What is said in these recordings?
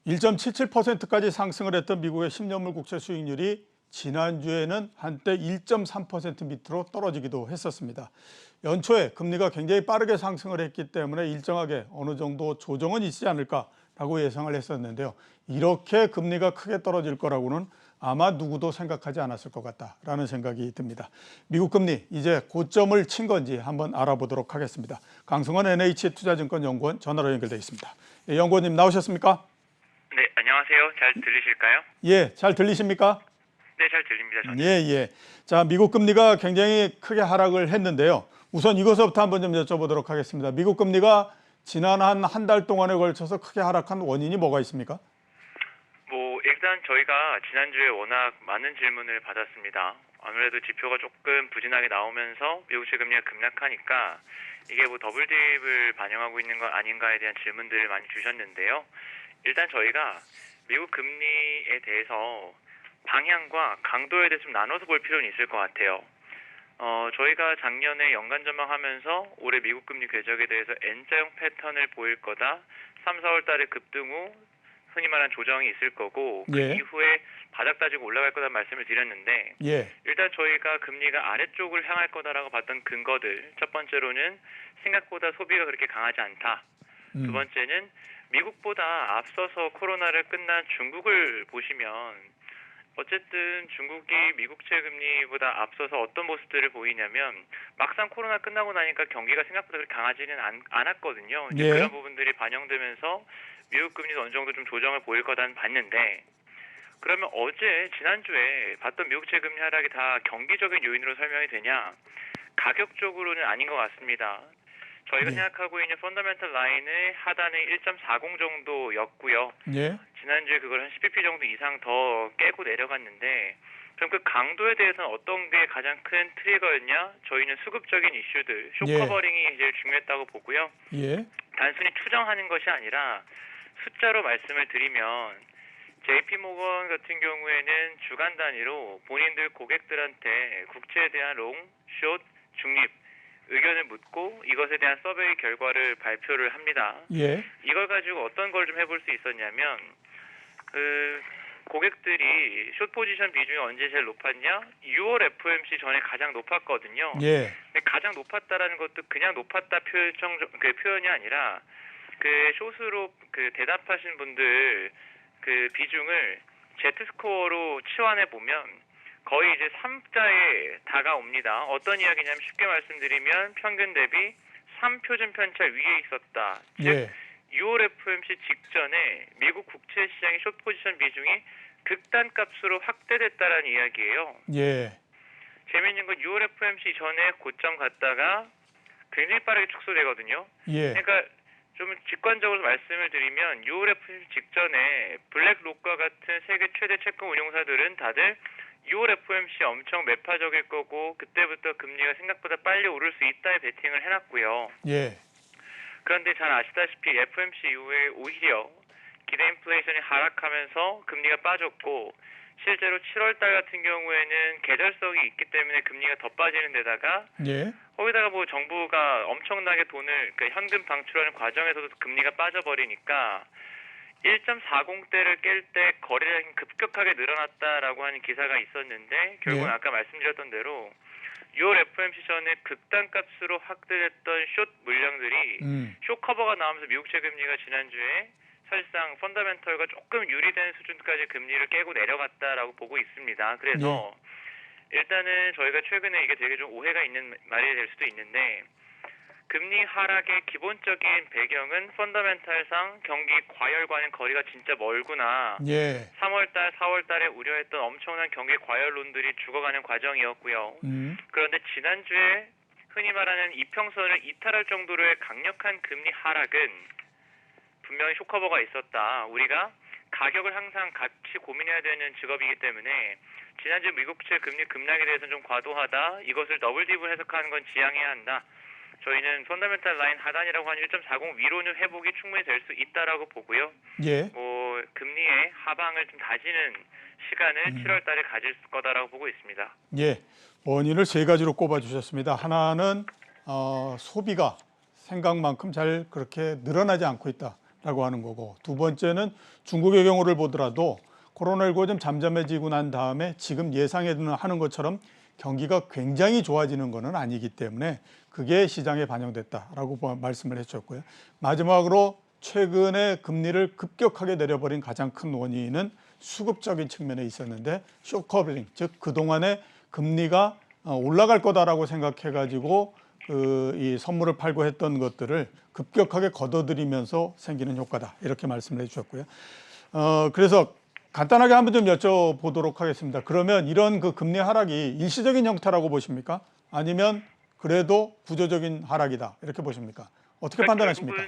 1.77%까지 상승을 했던 미국의 10년물 국채 수익률이 지난주에는 한때 1.3% 밑으로 떨어지기도 했었습니다. 연초에 금리가 굉장히 빠르게 상승을 했기 때문에 일정하게 어느 정도 조정은 있지 않을까라고 예상을 했었는데요. 이렇게 금리가 크게 떨어질 거라고는 아마 누구도 생각하지 않았을 것 같다라는 생각이 듭니다. 미국 금리 이제 고점을 친 건지 한번 알아보도록 하겠습니다. 강승원 NH투자증권 연구원 전화로 연결되어 있습니다. 예, 연구원님 나오셨습니까? 네, 안녕하세요. 잘 들리실까요? 예, 잘 들리십니까? 네, 잘 들립니다. 저는. 예. 자, 미국 금리가 굉장히 크게 하락을 했는데요. 우선 이것부터 한번 좀 여쭤보도록 하겠습니다. 미국 금리가 지난 한 달 동안에 걸쳐서 크게 하락한 원인이 뭐가 있습니까? 일단 저희가 지난주에 워낙 많은 질문을 받았습니다. 아무래도 지표가 조금 부진하게 나오면서 미국채 금리가 급락하니까 이게 더블 딥을 반영하고 있는 건 아닌가에 대한 질문들을 많이 주셨는데요. 일단 저희가 미국 금리에 대해서 방향과 강도에 대해서 좀 나눠서 볼 필요는 있을 것 같아요. 저희가 작년에 연간 전망하면서 올해 미국 금리 궤적에 대해서 N자형 패턴을 보일 거다. 3, 4월 달에 급등 후 흔히 말하는 조정이 있을 거고 그 이후에 바닥 다지고 올라갈 거다 말씀을 드렸는데 일단 저희가 금리가 아래쪽을 향할 거다라고 봤던 근거들 첫 번째로는 생각보다 소비가 그렇게 강하지 않다. 두 번째는 미국보다 앞서서 코로나를 끝난 중국을 보시면 어쨌든 중국이 미국채 금리보다 앞서서 어떤 모습들을 보이냐면 막상 코로나 끝나고 나니까 경기가 생각보다 그렇게 강하지는 않았거든요. 이제 그런 부분들이 반영되면서 미국 금리도 어느 정도 좀 조정을 보일 거다는 봤는데 그러면 지난주에 봤던 미국채 금리 하락이 다 경기적인 요인으로 설명이 되냐? 가격적으로는 아닌 것 같습니다. 저희가 생각하고 있는 펀더멘털 라인의 하단의 1.40 정도였고요. 지난주에 그걸 한 10bp 정도 이상 더 깨고 내려갔는데 그럼 그 강도에 대해서는 어떤 게 가장 큰 트리거였냐? 저희는 수급적인 이슈들, 쇼커버링이 제일 중요했다고 보고요. 단순히 추정하는 것이 아니라 숫자로 말씀을 드리면 JP모건 같은 경우에는 주간 단위로 본인들 고객들한테 국채에 대한 롱, 숏, 중립 의견을 묻고 이것에 대한 서베이 결과를 발표를 합니다. 이걸 가지고 어떤 걸 좀 해볼 수 있었냐면 고객들이 숏 포지션 비중이 언제 제일 높았냐? 6월 FOMC 전에 가장 높았거든요. 근데 가장 높았다라는 것도 그냥 높았다 표현이 아니라 그 숏으로 대답하신 분들 그 비중을 Z스코어로 치환해 보면 거의 이제 3자에 다가옵니다. 어떤 이야기냐면 쉽게 말씀드리면 평균 대비 3표준 편차 위에 있었다. 즉 6월 FOMC 직전에 미국 국채 시장의 숏 포지션 비중이 극단값으로 확대됐다라는 이야기예요. 재미있는 건 6월 FOMC 전에 고점 갔다가 굉장히 빠르게 축소되거든요. 그러니까 좀 직관적으로 말씀을 드리면 6월 FOMC 직전에 블랙록과 같은 세계 최대 채권 운용사들은 다들 6월 FOMC 엄청 매파적일 거고 그때부터 금리가 생각보다 빨리 오를 수 있다에 베팅을 해놨고요. 그런데 잘 아시다시피 FOMC 이후에 오히려 기대 인플레이션이 하락하면서 금리가 빠졌고 실제로 7월 달 같은 경우에는 계절성이 있기 때문에 금리가 더 빠지는 데다가 거기다가 정부가 엄청나게 돈을 현금 방출하는 과정에서도 금리가 빠져버리니까 1.40대를 깰 때 거래량이 급격하게 늘어났다라고 하는 기사가 있었는데 결국은 아까 말씀드렸던 대로 6월 FOMC 전에 극단값으로 확대됐던 숏 물량들이 숏 커버가 나오면서 미국채 금리가 지난주에 사실상 펀더멘털과 조금 유리된 수준까지 금리를 깨고 내려갔다라고 보고 있습니다. 그래서 일단은 저희가 최근에 이게 되게 좀 오해가 있는 말이 될 수도 있는데 금리 하락의 기본적인 배경은 펀더멘털상 경기 과열과는 거리가 진짜 멀구나. 3월달, 4월달에 우려했던 엄청난 경기 과열론들이 죽어가는 과정이었고요. 그런데 지난주에 흔히 말하는 이평선을 이탈할 정도로의 강력한 금리 하락은 분명히 쇼커버가 있었다. 우리가 가격을 항상 같이 고민해야 되는 직업이기 때문에 지난주 미국채 금리 급락에 대해서는 좀 과도하다. 이것을 더블 딥을 해석하는 건 지양해야 한다. 저희는 펀더멘털 라인 하단이라고 하는 1.40 위로는 회복이 충분히 될 수 있다라고 보고요. 금리의 하방을 좀 다지는 시간을 7월 달에 가질 거다라고 보고 있습니다. 원인을 세 가지로 꼽아주셨습니다. 하나는 소비가 생각만큼 잘 그렇게 늘어나지 않고 있다. 있다라고 하는 거고, 두 번째는 중국의 경우를 보더라도 코로나19가 좀 잠잠해지고 난 다음에 지금 예상하는 것처럼 경기가 굉장히 좋아지는 것은 아니기 때문에 그게 시장에 반영됐다라고 말씀을 해주셨고요. 마지막으로 최근에 금리를 급격하게 내려버린 가장 큰 원인은 수급적인 측면에 있었는데 쇼커버링, 즉 그동안에 금리가 올라갈 거다라고 생각해가지고 이 선물을 팔고 했던 것들을 급격하게 걷어들이면서 생기는 효과다, 이렇게 말씀을 해주셨고요. 그래서 간단하게 한번 좀 여쭤보도록 하겠습니다. 그러면 이런 그 금리 하락이 일시적인 형태라고 보십니까? 아니면 그래도 구조적인 하락이다, 이렇게 보십니까? 어떻게 판단하십니까?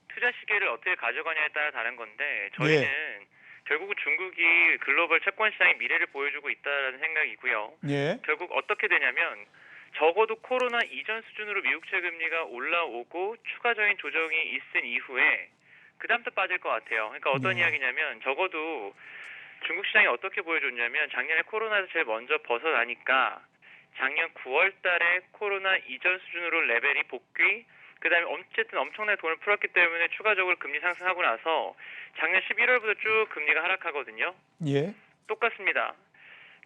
투자 시기를 어떻게 가져가냐에 따라 다른 건데, 저희는 결국 중국이 글로벌 채권 시장의 미래를 보여주고 있다는 생각이고요. 결국 어떻게 되냐면 적어도 코로나 이전 수준으로 미국채 금리가 올라오고 추가적인 조정이 있은 이후에 그 다음부터 빠질 것 같아요. 그러니까 어떤 이야기냐면, 적어도 중국 시장이 어떻게 보여줬냐면, 작년에 코로나에서 제일 먼저 벗어나니까 작년 9월 달에 코로나 이전 수준으로 레벨이 복귀, 그 다음에 어쨌든 엄청나게 돈을 풀었기 때문에 추가적으로 금리 상승하고 나서 작년 11월부터 쭉 금리가 하락하거든요. 똑같습니다.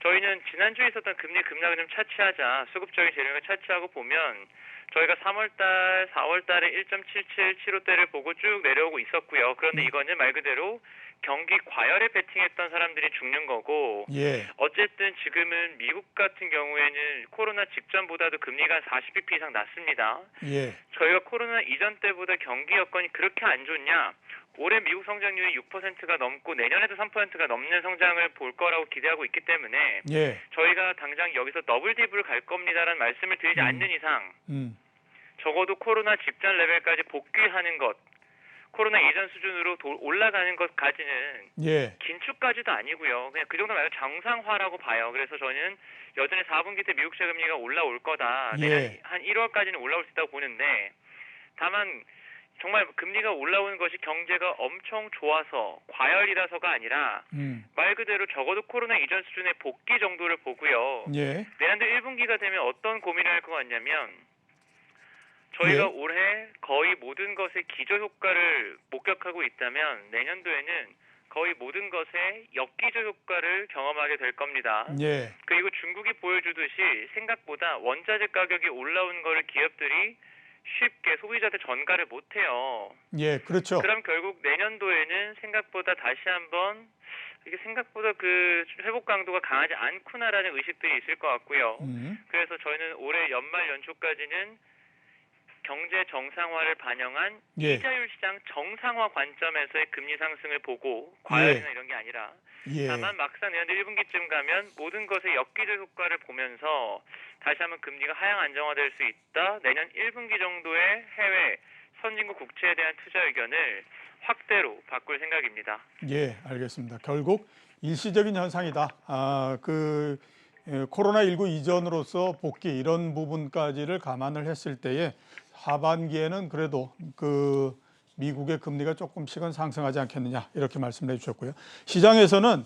저희는 지난주에 있었던 금리 급락을 좀 차치하자, 수급적인 재료를 차치하고 보면 저희가 3월달, 4월달에 1.77, 7호대를 보고 쭉 내려오고 있었고요. 그런데 이거는 말 그대로 경기 과열에 베팅했던 사람들이 죽는 거고, 어쨌든 지금은 미국 같은 경우에는 코로나 직전보다도 금리가 40bp 이상 낮습니다. 저희가 코로나 이전 때보다 경기 여건이 그렇게 안 좋냐? 올해 미국 성장률이 6%가 넘고 내년에도 3%가 넘는 성장을 볼 거라고 기대하고 있기 때문에 저희가 당장 여기서 더블 딥을 갈 겁니다라는 말씀을 드리지 않는 이상 적어도 코로나 직전 레벨까지 복귀하는 것, 코로나 이전 수준으로 올라가는 것까지는 긴축까지도 아니고요. 그냥 그 정도 말고 정상화라고 봐요. 그래서 저는 여전히 4분기 때 미국채 금리가 올라올 거다. 내년 한 1월까지는 올라올 수 있다고 보는데, 다만 정말 금리가 올라오는 것이 경제가 엄청 좋아서 과열이라서가 아니라 말 그대로 적어도 코로나 이전 수준의 복귀 정도를 보고요. 내년도 1분기가 되면 어떤 고민을 할 것 같냐면, 저희가 올해 거의 모든 것의 기저효과를 목격하고 있다면 내년도에는 거의 모든 것의 역기저 효과를 경험하게 될 겁니다. 그리고 중국이 보여주듯이 생각보다 원자재 가격이 올라오는 거를 기업들이 쉽게 소비자한테 전가를 못해요. 그렇죠. 그럼 결국 내년도에는 생각보다 다시 한번 이게 생각보다 그 회복 강도가 강하지 않구나라는 의식들이 있을 것 같고요. 그래서 저희는 올해 연말 연초까지는 경제 정상화를 반영한 이자율 시장 정상화 관점에서의 금리 상승을 보고 과열이나 이런 게 아니라, 다만 막상 내년도 1분기쯤 가면 모든 것의 역기저 효과를 보면서 다시 한번 금리가 하향 안정화될 수 있다. 내년 1분기 정도의 해외 선진국 국채에 대한 투자 의견을 확대로 바꿀 생각입니다. 알겠습니다. 결국 일시적인 현상이다. 코로나19 이전으로서 복귀 이런 부분까지를 감안을 했을 때에 하반기에는 그래도 그 미국의 금리가 조금씩은 상승하지 않겠느냐, 이렇게 말씀을 해주셨고요. 시장에서는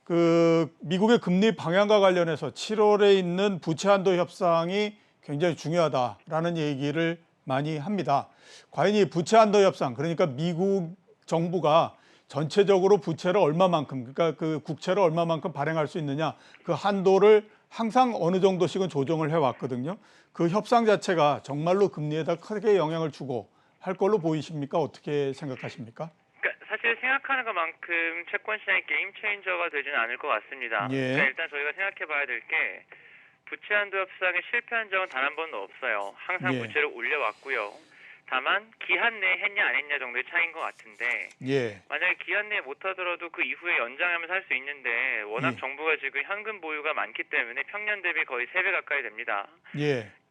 그 미국의 금리 방향과 관련해서 7월에 있는 부채 한도 협상이 굉장히 중요하다라는 얘기를 많이 합니다. 과연 이 부채 한도 협상, 그러니까 미국 정부가 전체적으로 부채를 얼마만큼, 그러니까 그 국채를 얼마만큼 발행할 수 있느냐, 그 한도를 항상 어느 정도씩은 조정을 해왔거든요. 그 협상 자체가 정말로 금리에다 크게 영향을 주고 할 걸로 보이십니까? 어떻게 생각하십니까? 그러니까 사실 생각하는 것만큼 채권 시장이 게임 체인저가 되지는 않을 것 같습니다. 그러니까 일단 저희가 생각해 봐야 될 게, 부채 한도 협상에 실패한 적은 단 한 번도 없어요. 항상 부채를 올려왔고요. 다만 기한 내에 했냐 안 했냐 정도의 차이인 것 같은데, 만약에 기한 내에 못하더라도 그 이후에 연장하면서 할 수 있는데, 워낙 정부가 지금 현금 보유가 많기 때문에 평년 대비 거의 3배 가까이 됩니다.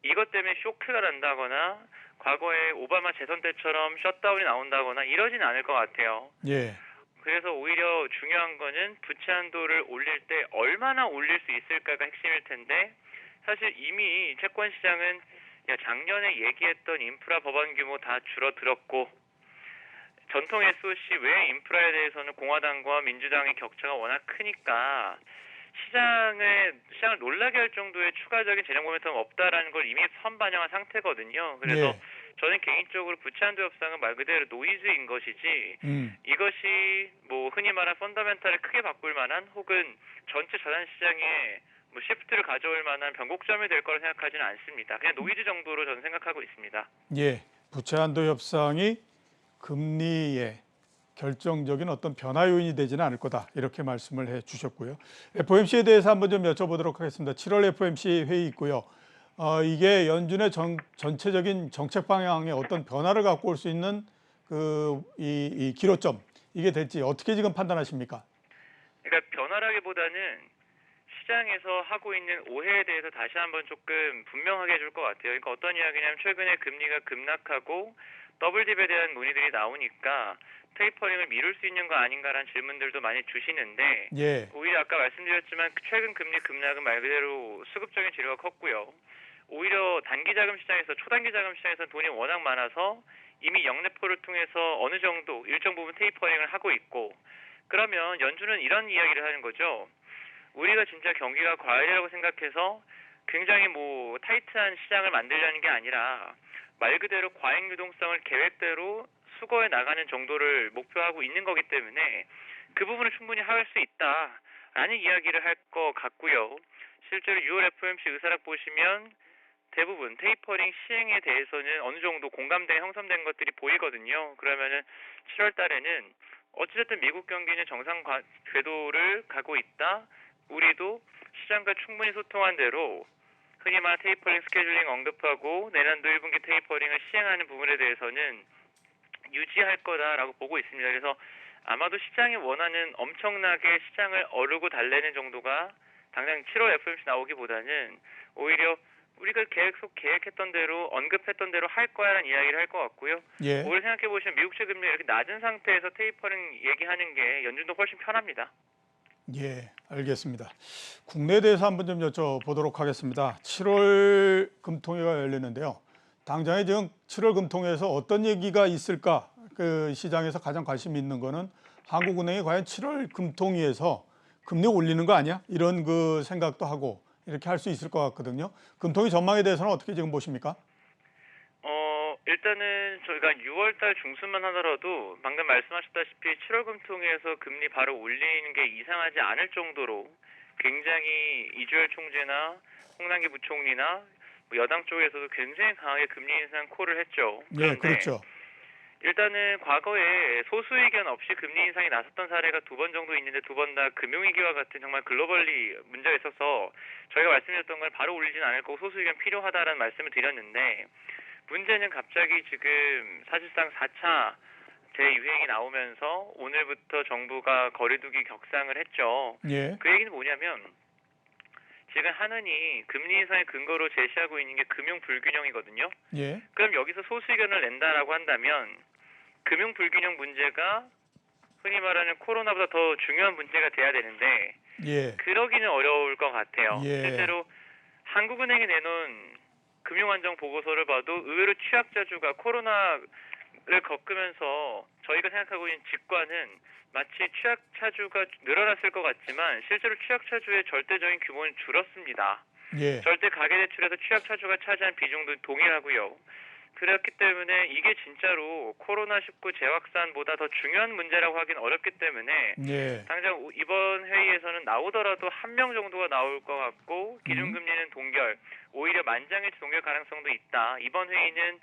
이것 때문에 쇼크가 난다거나 과거에 오바마 재선 때처럼 셧다운이 나온다거나 이러진 않을 것 같아요. 그래서 오히려 중요한 거는 부채 한도를 올릴 때 얼마나 올릴 수 있을까가 핵심일 텐데, 사실 이미 채권 시장은 작년에 얘기했던 인프라 법안 규모 다 줄어들었고, 전통 SOC 외 인프라에 대해서는 공화당과 민주당의 격차가 워낙 크니까 시장을 놀라게 할 정도의 추가적인 재정 모멘텀은 없다라는 걸 이미 선반영한 상태거든요. 그래서 저는 개인적으로 부채 한도 협상은 말 그대로 노이즈인 것이지 이것이 뭐 흔히 말하는 펀더멘탈을 크게 바꿀 만한 혹은 전체 자산 시장에 뭐 시프트를 가져올 만한 변곡점이 될 거라 생각하지는 않습니다. 그냥 노이즈 정도로 저는 생각하고 있습니다. 예, 부채 한도 협상이 금리의 결정적인 어떤 변화 요인이 되지는 않을 거다 이렇게 말씀을 해주셨고요. FOMC에 대해서 한번 좀 여쭤보도록 하겠습니다. 7월 FOMC 회의 있고요. 이게 연준의 전체적인 정책 방향에 어떤 변화를 갖고 올 수 있는 이 기로점 이게 될지 어떻게 지금 판단하십니까? 그러니까 변화라기보다는 시장에서 하고 있는 오해에 대해서 다시 한번 조금 분명하게 해줄 것 같아요. 그러니까 어떤 이야기냐면 최근에 금리가 급락하고 더블딥에 대한 논의들이 나오니까 테이퍼링을 미룰 수 있는 거 아닌가라는 질문들도 많이 주시는데 예. 오히려 아까 말씀드렸지만 최근 금리 급락은 말 그대로 수급적인 재료가 컸고요. 오히려 단기 자금 시장에서 초단기 자금 시장에서 돈이 워낙 많아서 이미 역레포를 통해서 어느 정도 일정 부분 테이퍼링을 하고 있고 그러면 연준은 이런 이야기를 하는 거죠. 우리가 진짜 경기가 과열이라고 생각해서 굉장히 뭐 타이트한 시장을 만들려는 게 아니라 말 그대로 과잉 유동성을 계획대로 수거해 나가는 정도를 목표하고 있는 거기 때문에 그 부분을 충분히 할 수 있다라는 이야기를 할 것 같고요. 실제로 6월 FOMC 의사락 보시면 대부분 테이퍼링 시행에 대해서는 어느 정도 공감대 형성된 것들이 보이거든요. 그러면은 7월 달에는 어찌됐든 미국 경기는 정상 궤도를 가고 있다. 우리도 시장과 충분히 소통한 대로 흔히 말하는 테이퍼링 스케줄링 언급하고 내년도 1분기 테이퍼링을 시행하는 부분에 대해서는 유지할 거다라고 보고 있습니다. 그래서 아마도 시장이 원하는 엄청나게 시장을 어르고 달래는 정도가 당장 7월 FOMC 나오기보다는 오히려 우리가 계속 계획했던 대로 언급했던 대로 할 거야라는 이야기를 할 것 같고요. 예. 오히려 생각해 보시면 미국채 금리가 이렇게 낮은 상태에서 테이퍼링 얘기하는 게 연준도 훨씬 편합니다. 예, 알겠습니다. 국내에 대해서 한번 좀 여쭤보도록 하겠습니다. 7월 금통위가 열리는데요. 당장에 지금 7월 금통위에서 어떤 얘기가 있을까? 그 시장에서 가장 관심이 있는 거는 한국은행이 과연 7월 금통위에서 금리 올리는 거 아니야? 이런 그 생각도 하고 이렇게 할 수 있을 것 같거든요. 금통위 전망에 대해서는 어떻게 지금 보십니까? 일단은 저희가 6월달 중순만 하더라도 방금 말씀하셨다시피 7월 금통위에서 금리 바로 올리는 게 이상하지 않을 정도로 굉장히 이주열 총재나 홍남기 부총리나 뭐 여당 쪽에서도 굉장히 강하게 금리 인상 콜을 했죠. 예, 그렇죠. 일단은 과거에 소수 의견 없이 금리 인상이 나섰던 사례가 2번 정도 있는데 2번 다 금융위기와 같은 정말 글로벌리 문제가 있어서 저희가 말씀드렸던 걸 바로 올리진 않을 거고 소수 의견 필요하다라는 말씀을 드렸는데 문제는 갑자기 지금 사실상 4차 재유행이 나오면서 오늘부터 정부가 거리두기 격상을 했죠. 예. 그 얘기는 뭐냐면 지금 한은이 금리 인상의 근거로 제시하고 있는 게 금융 불균형이거든요. 예. 그럼 여기서 소수 의견을 낸다라고 한다면 금융 불균형 문제가 흔히 말하는 코로나보다 더 중요한 문제가 돼야 되는데 예. 그러기는 어려울 것 같아요. 예. 실제로 한국은행이 내놓은 금융안정 보고서를 봐도 의외로 취약자주가 코로나를 겪으면서 저희가 생각하고 있는 직관은 마치 취약차주가 늘어났을 것 같지만 실제로 취약차주의 절대적인 규모는 줄었습니다. 예. 절대 가계대출에서 취약차주가 차지한 비중도 동일하고요. 그렇기 때문에 이게 진짜로 코로나19 재확산보다 더 중요한 문제라고 하긴 어렵기 때문에 예. 당장 이번 회의에서는 나오더라도 1명 정도가 나올 것 같고 기준금리는 동결, 오히려 만장일치 동결 가능성도 있다. 이번 회의는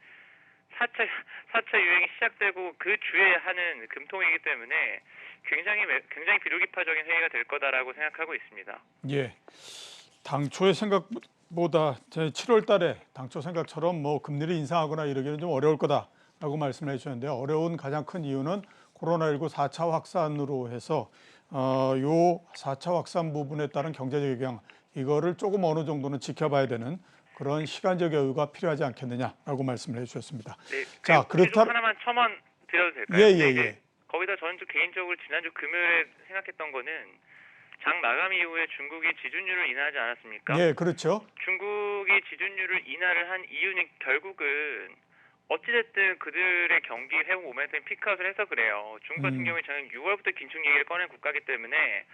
4차 유행이 시작되고 그 주에 하는 금통이기 때문에 굉장히 비루기파적인 회의가 될 거다라고 생각하고 있습니다. 예. 당초의 생각보다 7월 달에 당초 생각처럼 뭐 금리를 인상하거나 이러기는 좀 어려울 거다라고 말씀해 주셨는데요. 어려운 가장 큰 이유는 코로나19 4차 확산으로 해서 요 4차 확산 부분에 따른 경제적 영향 이거를 조금 어느 정도는 지켜봐야 되는 그런 시간적 여유가 필요하지 않겠느냐라고 말씀을 해주셨습니다. 네, 자, 그렇다. 하나만 첨언 드려도 될까요? 예. 거기다 저는 좀 개인적으로 지난주 금요일에 생각했던 거는 장 마감 이후에 중국이 지준율을 인하하지 않았습니까? 예, 그렇죠. 중국이 지준율을 인하를 한 이유는 결국은 어찌됐든 그들의 경기 회복 모멘텀이 피크아웃을 해서 그래요. 중국 같은 경우에 저는 6월부터 긴축 얘기를 꺼낸 국가이기 때문에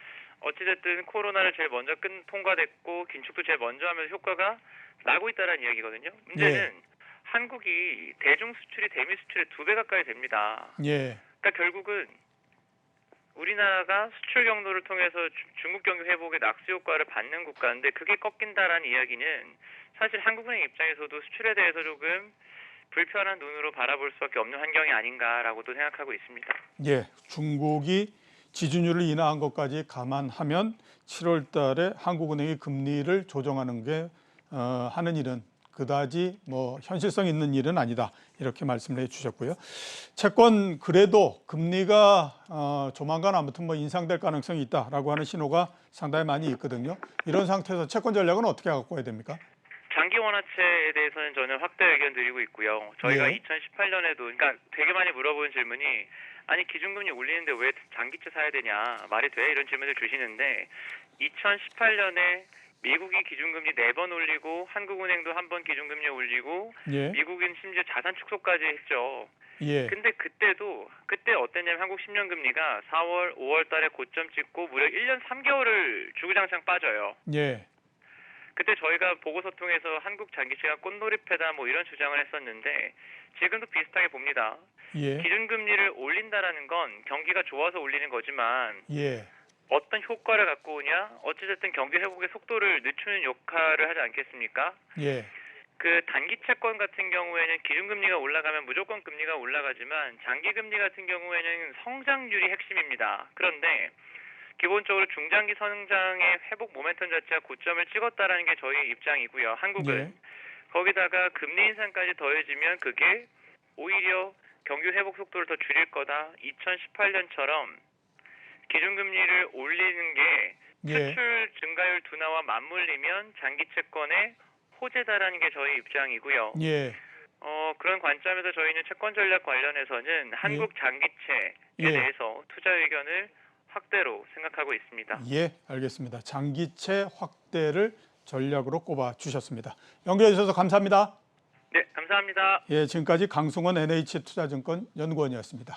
어찌됐든 코로나를 제일 먼저 통과됐고 긴축도 제일 먼저 하면서 효과가 나고 있다는 이야기거든요. 문제는 한국이 대중 수출이 대미 수출의 2배 가까이 됩니다. 예. 그러니까 결국은 우리나라가 수출 경로를 통해서 중국 경기 회복의 낙수 효과를 받는 국가인데 그게 꺾인다라는 이야기는 사실 한국은행 입장에서도 수출에 대해서 조금 불편한 눈으로 바라볼 수밖에 없는 환경이 아닌가라고도 생각하고 있습니다. 예, 중국이 지준율을 인하한 것까지 감안하면 7월 달에 한국은행이 금리를 조정하는 게 하는 일은 그다지 뭐 현실성 있는 일은 아니다. 이렇게 말씀을 해 주셨고요. 채권 그래도 금리가 조만간 아무튼 뭐 인상될 가능성이 있다라고 하는 신호가 상당히 많이 있거든요. 이런 상태에서 채권 전략은 어떻게 갖고 와야 됩니까? 장기 원화채에 대해서는 저는 확대 의견 드리고 있고요. 저희가 예. 2018년에도 그러니까 되게 많이 물어보는 질문이 아니 기준금리 올리는데 왜 장기채 사야 되냐 말이 돼 이런 질문을 주시는데 2018년에 미국이 기준금리 4번 올리고 한국은행도 1번 기준금리 올리고 예. 미국은 심지어 자산 축소까지 했죠. 예. 근데 그때 어땠냐면 한국 10년 금리가 4월, 5월 달에 고점 찍고 무려 1년 3개월을 주구장창 빠져요. 예. 그때 저희가 보고서 통해서 한국 장기채가 꽃놀이패다 뭐 이런 주장을 했었는데 지금도 비슷하게 봅니다. 예. 기준금리를 올린다라는 건 경기가 좋아서 올리는 거지만 예. 어떤 효과를 갖고 오냐? 어찌됐든 경기 회복의 속도를 늦추는 역할을 하지 않겠습니까? 예. 그 단기 채권 같은 경우에는 기준금리가 올라가면 무조건 금리가 올라가지만 장기금리 같은 경우에는 성장률이 핵심입니다. 그런데 기본적으로 중장기 성장의 회복 모멘텀 자체가 고점을 찍었다라는 게 저희 입장이고요. 한국은 예. 거기다가 금리 인상까지 더해지면 그게 오히려 경기 회복 속도를 더 줄일 거다. 2018년처럼 기준금리를 올리는 게 예. 수출 증가율 둔화와 맞물리면 장기 채권의 호재다라는 게 저희 입장이고요. 예. 그런 관점에서 저희는 채권 전략 관련해서는 한국 장기채에 예. 대해서 투자 의견을 확대로 생각하고 있습니다. 예, 알겠습니다. 장기채 확대를 전략으로 꼽아 주셨습니다. 연결해 주셔서 감사합니다. 네, 감사합니다. 예, 지금까지 강승원 NH투자증권 연구원이었습니다.